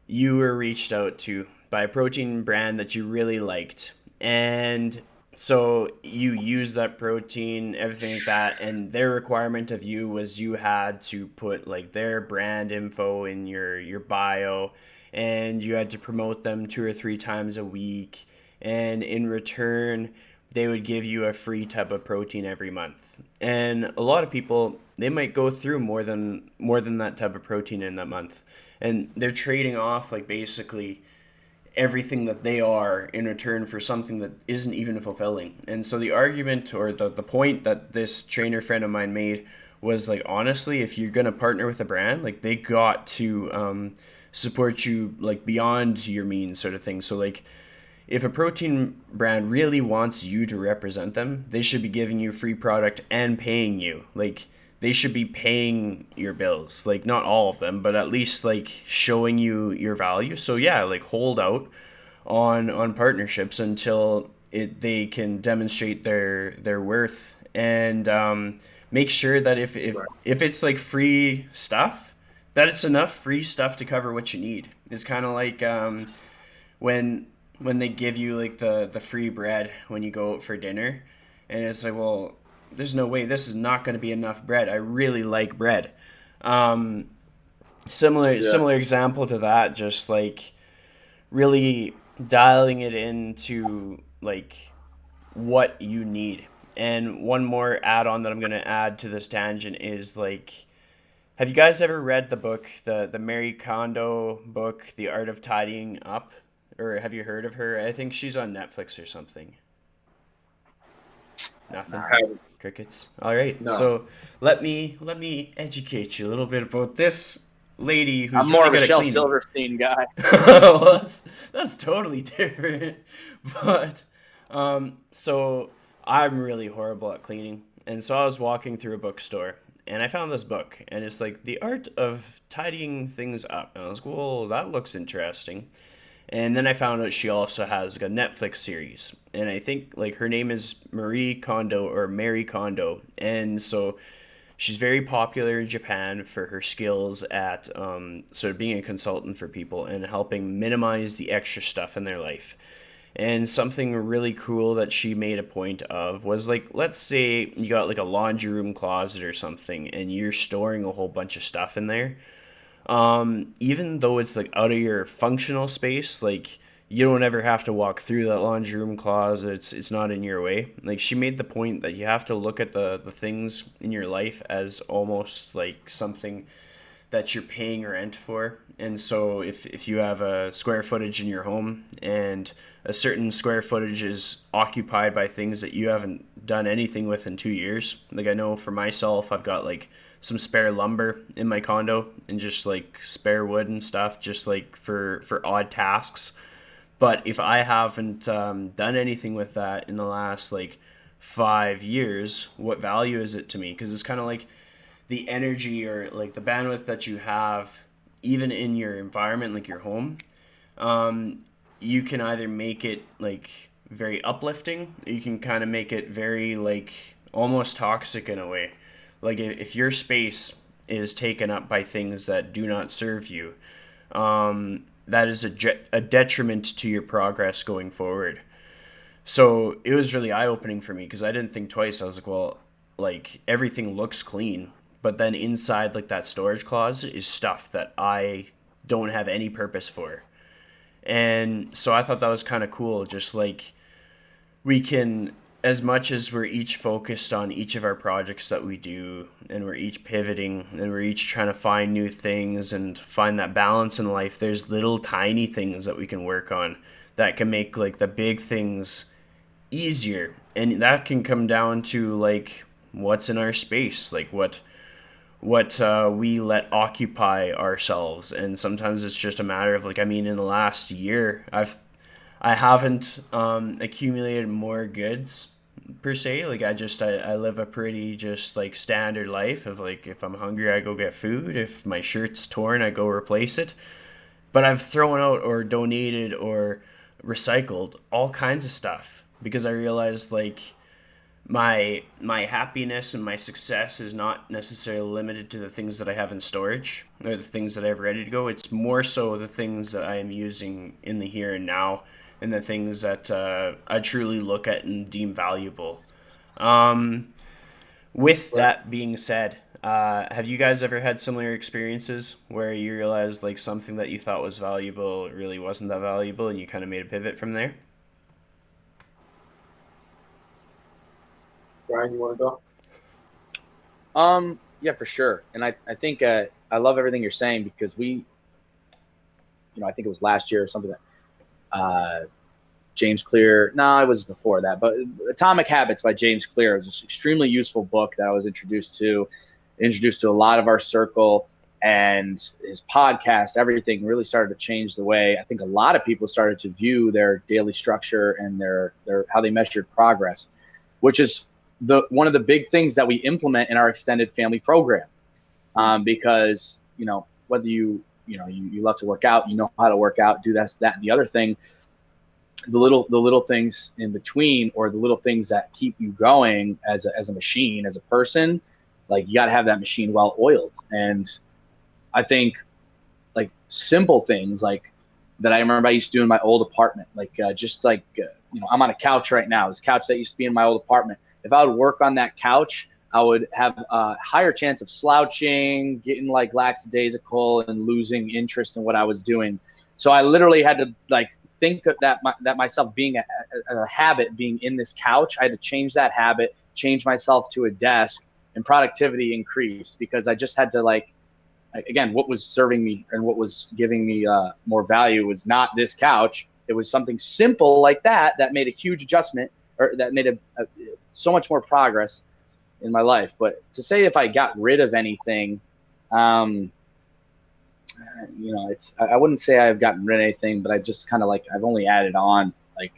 Speaker 1: you were reached out to by a protein brand that you really liked, and so you use that protein, everything like that, and their requirement of you was you had to put like their brand info in your bio, and you had to promote them 2 or 3 times a week, and in return they would give you a free tub of protein every month. And a lot of people, they might go through more than that tub of protein in that month, and they're trading off like basically everything that they are in return for something that isn't even fulfilling. And so the argument, or the point that this trainer friend of mine made was like, honestly, if you're going to partner with a brand, like they got to support you like beyond your means, sort of thing. So like if a protein brand really wants you to represent them, they should be giving you free product and paying you. Like they should be paying your bills, like not all of them, but at least like showing you your value. So yeah, like hold out on partnerships until they can demonstrate their worth, and make sure that if it's like free stuff, that it's enough free stuff to cover what you need. It's kind of like when they give you like the free bread when you go out for dinner, and it's like, well, there's no way this is not going to be enough bread. I really like bread. Similar example to that, just like really dialing it into like what you need. And one more add-on that I'm going to add to this tangent is like, have you guys ever read the book, the Mary Kondo book, The Art of Tidying Up? Or have you heard of her? I think she's on Netflix or something. Nothing. Crickets. All right. No. So let me educate you a little bit about this lady who's
Speaker 2: I'm more
Speaker 1: really
Speaker 2: of a Shel
Speaker 1: cleaning.
Speaker 2: Silverstein guy.
Speaker 1: Well, that's totally different. But so I'm really horrible at cleaning, and so I was walking through a bookstore, and I found this book, and it's like The Art of Tidying Things Up, and I was like, well, that looks interesting. And then I found out she also has like a Netflix series, and I think like her name is Marie Kondo or Mary Kondo, and so she's very popular in Japan for her skills at sort of being a consultant for people and helping minimize the extra stuff in their life. And something really cool that she made a point of was like, let's say you got like a laundry room closet or something, and you're storing a whole bunch of stuff in there. Even though it's like out of your functional space, like you don't ever have to walk through that laundry room closet. It's not in your way. Like she made the point that you have to look at the things in your life as almost like something that you're paying rent for. And so if you have a square footage in your home and a certain square footage is occupied by things that you haven't done anything with in 2 years, like I know for myself, I've got like some spare lumber in my condo and just like spare wood and stuff, just like for odd tasks. But if I haven't done anything with that in the last like 5 years, what value is it to me? Because it's kind of like the energy or like the bandwidth that you have, even in your environment, like your home, you can either make it like very uplifting, or you can kind of make it very like almost toxic in a way. Like if your space is taken up by things that do not serve you, that is a detriment to your progress going forward. So it was really eye opening for me because I didn't think twice. I was like, well, like everything looks clean, but then inside like that storage closet is stuff that I don't have any purpose for. And so I thought that was kind of cool. Just like we can, as much as we're each focused on each of our projects that we do, and we're each pivoting and we're each trying to find new things and find that balance in life, there's little tiny things that we can work on that can make like the big things easier. And that can come down to like what's in our space, like what we let occupy ourselves. And sometimes it's just a matter of like, I mean, in the last year I haven't accumulated more goods per se. Like I live a pretty just like standard life of like, if I'm hungry I go get food, if my shirt's torn I go replace it. But I've thrown out or donated or recycled all kinds of stuff because I realized like my happiness and my success is not necessarily limited to the things that I have in storage or the things that I have ready to go. It's more so the things that I am using in the here and now, and the things that I truly look at and deem valuable. With that being said, have you guys ever had similar experiences where you realized like something that you thought was valuable really wasn't that valuable, and you kind of made a pivot from there?
Speaker 3: Bryan, you want to go?
Speaker 2: Yeah, for sure. And I think I love everything you're saying because I think it was last year or something that James Clear. No, it was before that. But Atomic Habits by James Clear is an extremely useful book that I was introduced to a lot of our circle, and his podcast, everything really started to change the way I think a lot of people started to view their daily structure and their how they measured progress, which is one of the big things that we implement in our extended family program. Because, whether you love to work out, you know how to work out, do that, and the other thing, the little things in between, or the little things that keep you going as a machine, as a person, like you got to have that machine well oiled. And I think like simple things like that I remember I used to do in my old apartment, like I'm on a couch right now, this couch that used to be in my old apartment. If I would work on that couch, I would have a higher chance of slouching, getting like lackadaisical, and losing interest in what I was doing. So I literally had to like think of that myself being a habit, being in this couch. I had to change that habit, change myself to a desk, and productivity increased because I just had to like, again, what was serving me and what was giving me more value was not this couch. It was something simple like that made a huge adjustment, or that made so much more progress in my life. But to say if I got rid of anything, I wouldn't say I've gotten rid of anything, but I just kind of like, I've only added on like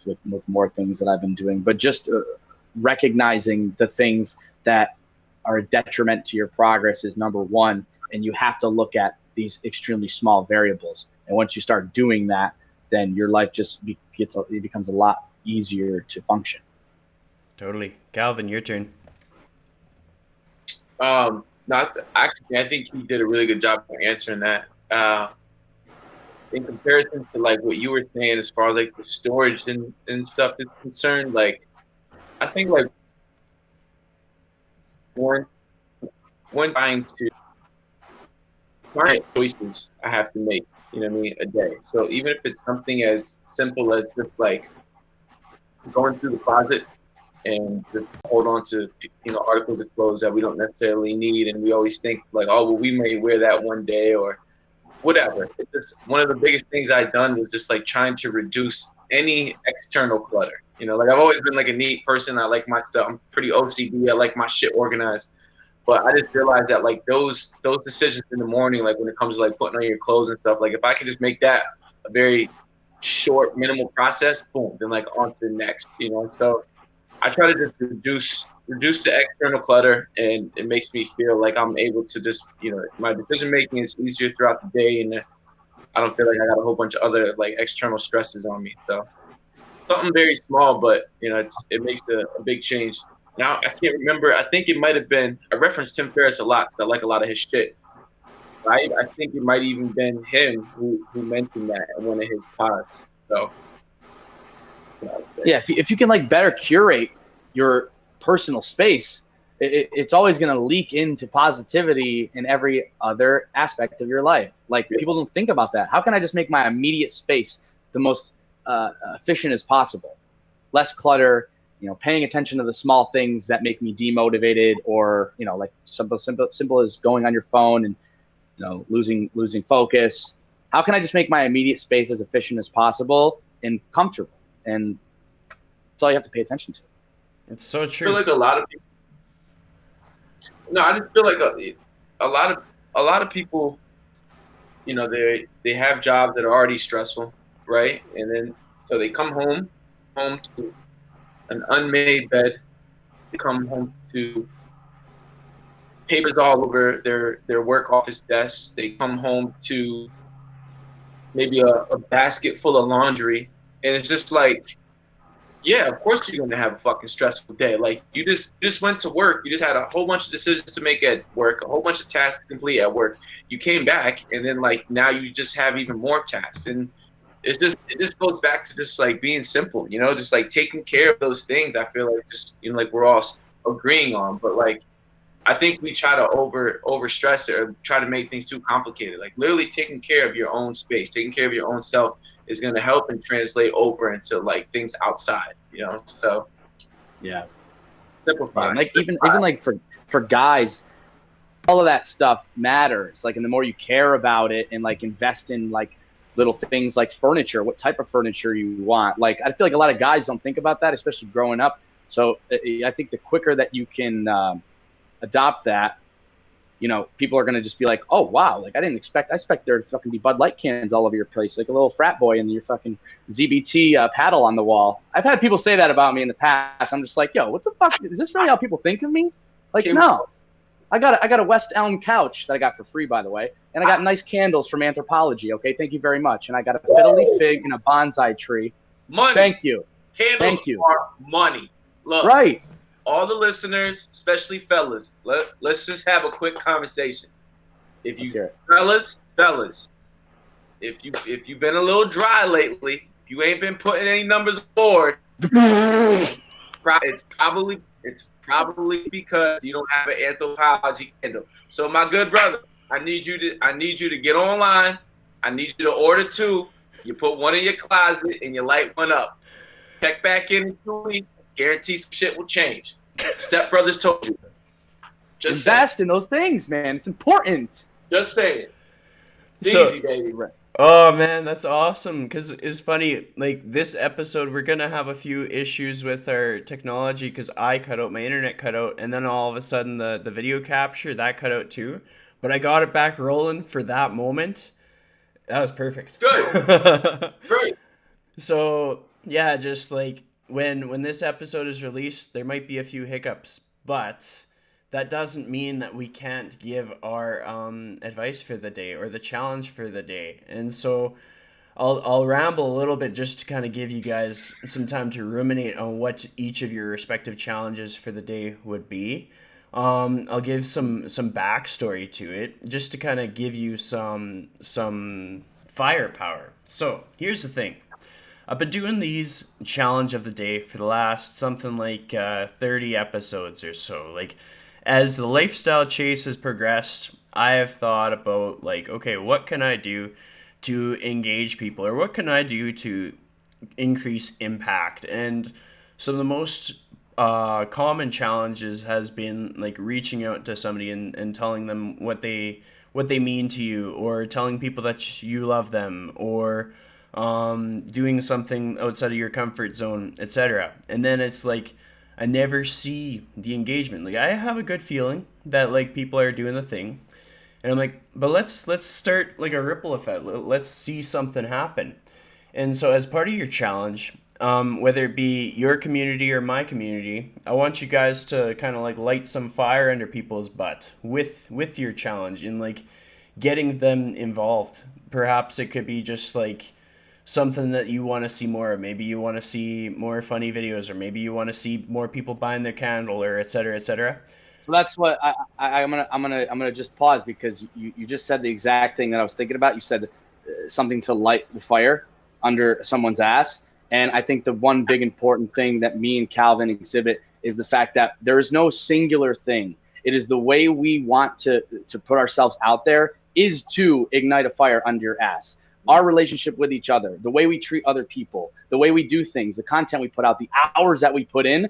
Speaker 2: with more things that I've been doing, but just recognizing the things that are a detriment to your progress is number one. And you have to look at these extremely small variables. And once you start doing that, then your life just becomes a lot easier to function.
Speaker 1: Totally. Calvin, your turn.
Speaker 3: Actually, I think he did a really good job of answering that. In comparison to like what you were saying, as far as like the storage and stuff is concerned, like I think like one trying to find choices I have to make, a day. So even if it's something as simple as just like going through the closet and just hold on to articles of clothes that we don't necessarily need, and we always think like, oh well, we may wear that one day or whatever. It's just one of the biggest things I've done was just like trying to reduce any external clutter. Like I've always been like a neat person. I like my stuff. I'm pretty OCD. I like my shit organized. But I just realized that like those decisions in the morning, like when it comes to like putting on your clothes and stuff, like if I could just make that a very short, minimal process, boom, then like on to the next. So I try to just reduce the external clutter, and it makes me feel like I'm able to just my decision making is easier throughout the day, and I don't feel like I got a whole bunch of other like external stresses on me. So something very small, but it makes a big change. Now I can't remember. I think it might have been. I reference Tim Ferriss a lot because I like a lot of his shit. I think it might even been him who mentioned that in one of his pods. So
Speaker 2: yeah, if you can like better curate your personal space, it's always going to leak into positivity in every other aspect of your life. Like people don't think about that. How can I just make my immediate space the most efficient as possible? Less clutter, paying attention to the small things that make me demotivated, or like simple as going on your phone and losing focus. How can I just make my immediate space as efficient as possible and comfortable? And that's all you have to pay attention to.
Speaker 1: It's so true.
Speaker 3: I feel like a lot of people. No, I just feel like a lot of people, they have jobs that are already stressful, right? And then so they come home to an unmade bed. They come home to papers all over their work office desks. They come home to maybe a basket full of laundry, and it's just like, yeah, of course you're going to have a fucking stressful day. Like you just went to work. You just had a whole bunch of decisions to make at work, a whole bunch of tasks to complete at work. You came back, and then like now you just have even more tasks, and it just goes back to just like being simple, just like taking care of those things. I feel like just like we're all agreeing on, but like I think we try to over stress it or try to make things too complicated. Like literally taking care of your own space, taking care of your own self is going to help and translate over into like things outside, So
Speaker 2: yeah,
Speaker 3: simplify.
Speaker 2: Yeah, like even like for guys, all of that stuff matters. Like, and the more you care about it and like invest in like little things like furniture, what type of furniture you want. Like, I feel like a lot of guys don't think about that, especially growing up. So I think the quicker that you can adopt that, people are going to just be like, oh, wow, like I expect there to fucking be Bud Light cans all over your place, like a little frat boy and your fucking ZBT paddle on the wall. I've had people say that about me in the past. I'm just like, yo, what the fuck? Is this really how people think of me? Like, no. I got a West Elm couch that I got for free, by the way, and I got nice candles from Anthropology. Okay, thank you very much. And I got a fiddly fig and a bonsai tree.
Speaker 3: Money.
Speaker 2: Thank you.
Speaker 3: Candles
Speaker 2: Thank you.
Speaker 3: are money. Look,
Speaker 2: right.
Speaker 3: All the listeners, especially fellas, let's just have a quick conversation. If you fellas, if you've been a little dry lately, you ain't been putting any numbers on board. It's probably because you don't have an Anthropology candle. So my good brother, I need you to get online. I need you to order 2. You put one in your closet and you light one up. Check back in 2 weeks. Guarantee some shit will change. Stepbrothers told you.
Speaker 2: Just invest in those things, man. It's important.
Speaker 3: Just saying. It's easy, baby.
Speaker 1: Oh man, that's awesome. Because it's funny, like this episode, we're gonna have a few issues with our technology because I cut out, my internet cut out, and then all of a sudden the video capture that cut out too. But I got it back rolling for that moment. That was perfect.
Speaker 3: Good. Great.
Speaker 1: So yeah, just like when this episode is released, there might be a few hiccups, but that doesn't mean that we can't give our advice for the day or the challenge for the day. And so I'll ramble a little bit just to kind of give you guys some time to ruminate on what each of your respective challenges for the day would be. I'll give some backstory to it just to kind of give you some firepower. So here's the thing. I've been doing these challenge of the day for the last something like 30 episodes or so. Like, as the lifestyle chase has progressed, I have thought about like, okay, what can I do to engage people, or what can I do to increase impact? And some of the most common challenges has been like reaching out to somebody and telling them what they mean to you, or telling people that you love them, or doing something outside of your comfort zone, etc. And then it's like I never see the engagement. Like I have a good feeling that like people are doing the thing, and I'm like, but let's start like a ripple effect. Let's see something happen. And so, as part of your challenge, whether it be your community or my community, I want you guys to kind of like light some fire under people's butt with your challenge and like getting them involved. Perhaps it could be just like something that you want to see more of. Maybe you want to see more funny videos, or maybe you want to see more people buying their candle, or et cetera, et cetera.
Speaker 2: So that's what I'm gonna just pause, because you just said the exact thing that I was thinking about. You said something to light the fire under someone's ass. And I think the one big important thing that me and Calvin exhibit is the fact that there is no singular thing. It is the way we want to put ourselves out there is to ignite a fire under your ass. Our relationship with each other, the way we treat other people, the way we do things, the content we put out, the hours that we put in,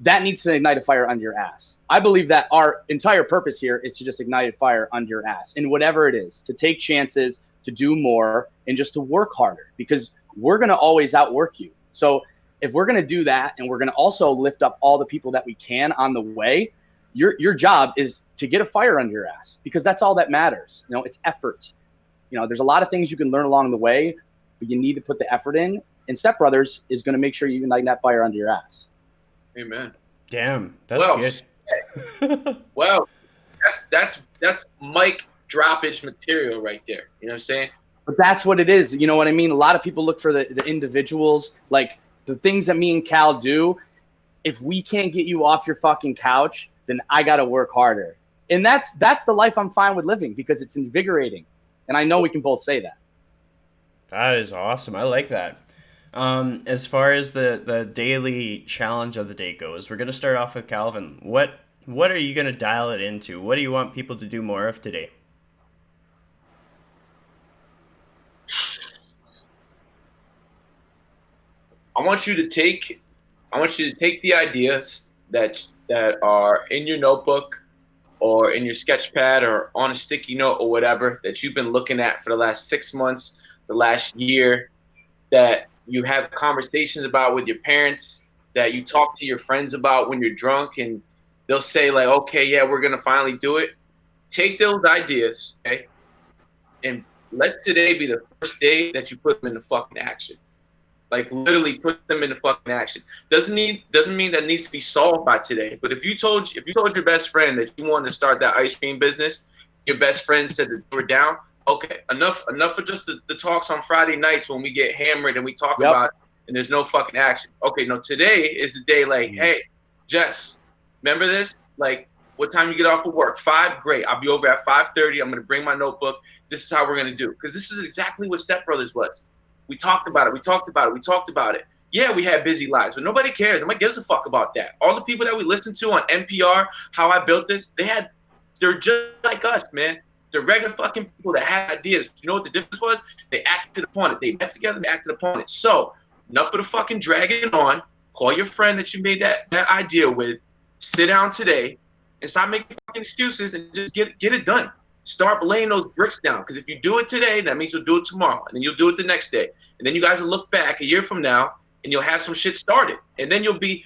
Speaker 2: that needs to ignite a fire under your ass. I believe that our entire purpose here is to just ignite a fire under your ass, in whatever it is, to take chances, to do more, and just to work harder, because we're going to always outwork you. So if we're going to do that, and we're going to also lift up all the people that we can on the way, your job is to get a fire under your ass, because that's all that matters. You know, it's effort. You know, there's a lot of things you can learn along the way, but you need to put the effort in. And Stepbrothers is going to make sure you ignite that fire under your ass.
Speaker 3: Amen.
Speaker 1: Damn, that's good.
Speaker 3: Well, that's mic droppage material right there. You know what I'm saying?
Speaker 2: But that's what it is. You know what I mean? A lot of people look for the individuals, like the things that me and Cal do. If we can't get you off your fucking couch, then I got to work harder. And that's the life I'm fine with living, because it's invigorating. And I know we can both say that.
Speaker 1: That is awesome. I like that. As far as the daily challenge of the day goes, we're going to start off with Calvin. What are you going to dial it into? What do you want people to do more of today?
Speaker 3: I want you to take the ideas that are in your notebook or in your sketch pad or on a sticky note or whatever that you've been looking at for the last 6 months, the last year, that you have conversations about with your parents, that you talk to your friends about when you're drunk, and they'll say like, okay, yeah, we're going to finally do it. Take those ideas, okay, and let today be the first day that you put them into fucking action. Like literally put them into fucking action. Doesn't mean that needs to be solved by today. But if you told your best friend that you wanted to start that ice cream business, your best friend said that they were down. Okay, enough of just the talks on Friday nights when we get hammered and we talk about it and there's no fucking action. Okay, no, today is the day. Like, hey, Jess, remember this? Like, what time you get off of work? 5. Great. I'll be over at 5:30. I'm gonna bring my notebook. This is how we're gonna do. Because this is exactly what Stepbrothers was. We talked about it. Yeah, we had busy lives, but nobody cares. Nobody gives a fuck about that. All the people that we listened to on NPR, How I Built This, they're just like us, man. They're regular fucking people that had ideas. You know what the difference was? They acted upon it. They met together and acted upon it. So enough of the fucking dragging on. Call your friend that you made that idea with. Sit down today and stop making fucking excuses and just get it done. Start laying those bricks down, because if you do it today, that means you'll do it tomorrow, and then you'll do it the next day, and then you guys will look back a year from now, and you'll have some shit started, and then you'll be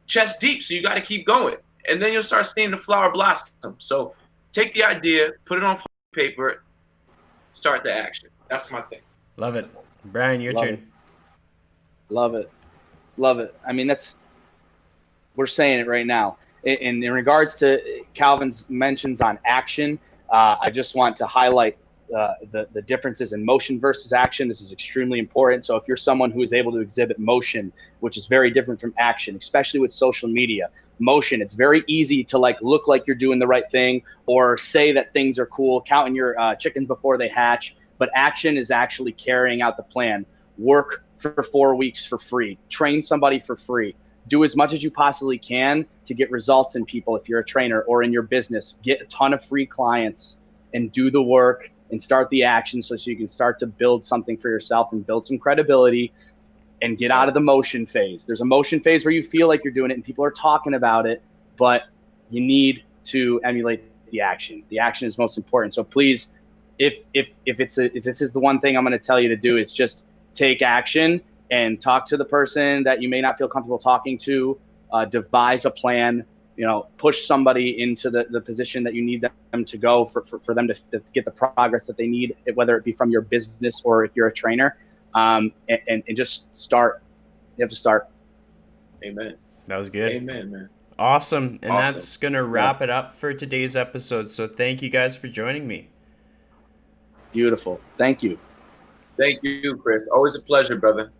Speaker 3: chest deep. So you got to keep going, and then you'll start seeing the flower blossom. So take the idea, put it on paper, start the action. That's my thing.
Speaker 1: Love it, Bryan. Your turn.
Speaker 2: Love it. I mean, we're saying it right now. In regards to Calvin's mentions on action, I just want to highlight the differences in motion versus action. This is extremely important. So if you're someone who is able to exhibit motion, which is very different from action, especially with social media, motion, it's very easy to like look like you're doing the right thing or say that things are cool, counting your chickens before they hatch. But action is actually carrying out the plan. Work for 4 weeks for free. Train somebody for free. Do as much as you possibly can to get results in people. If you're a trainer or in your business, get a ton of free clients and do the work and start the action so you can start to build something for yourself and build some credibility. and get out of the motion phase. There's a motion phase where you feel like you're doing it and people are talking about it, but you need to emulate the action. The action is most important. So please, if this is the one thing I'm going to tell you to do, it's just take action and talk to the person that you may not feel comfortable talking to, devise a plan, push somebody into the position that you need them to go for them to get the progress that they need, whether it be from your business or if you're a trainer, and just start. You have to start.
Speaker 3: Amen.
Speaker 1: That was good.
Speaker 3: Amen, man.
Speaker 1: Awesome. And that's going to wrap it up for today's episode. So thank you guys for joining me.
Speaker 2: Beautiful. Thank you.
Speaker 3: Thank you, Chris. Always a pleasure, brother.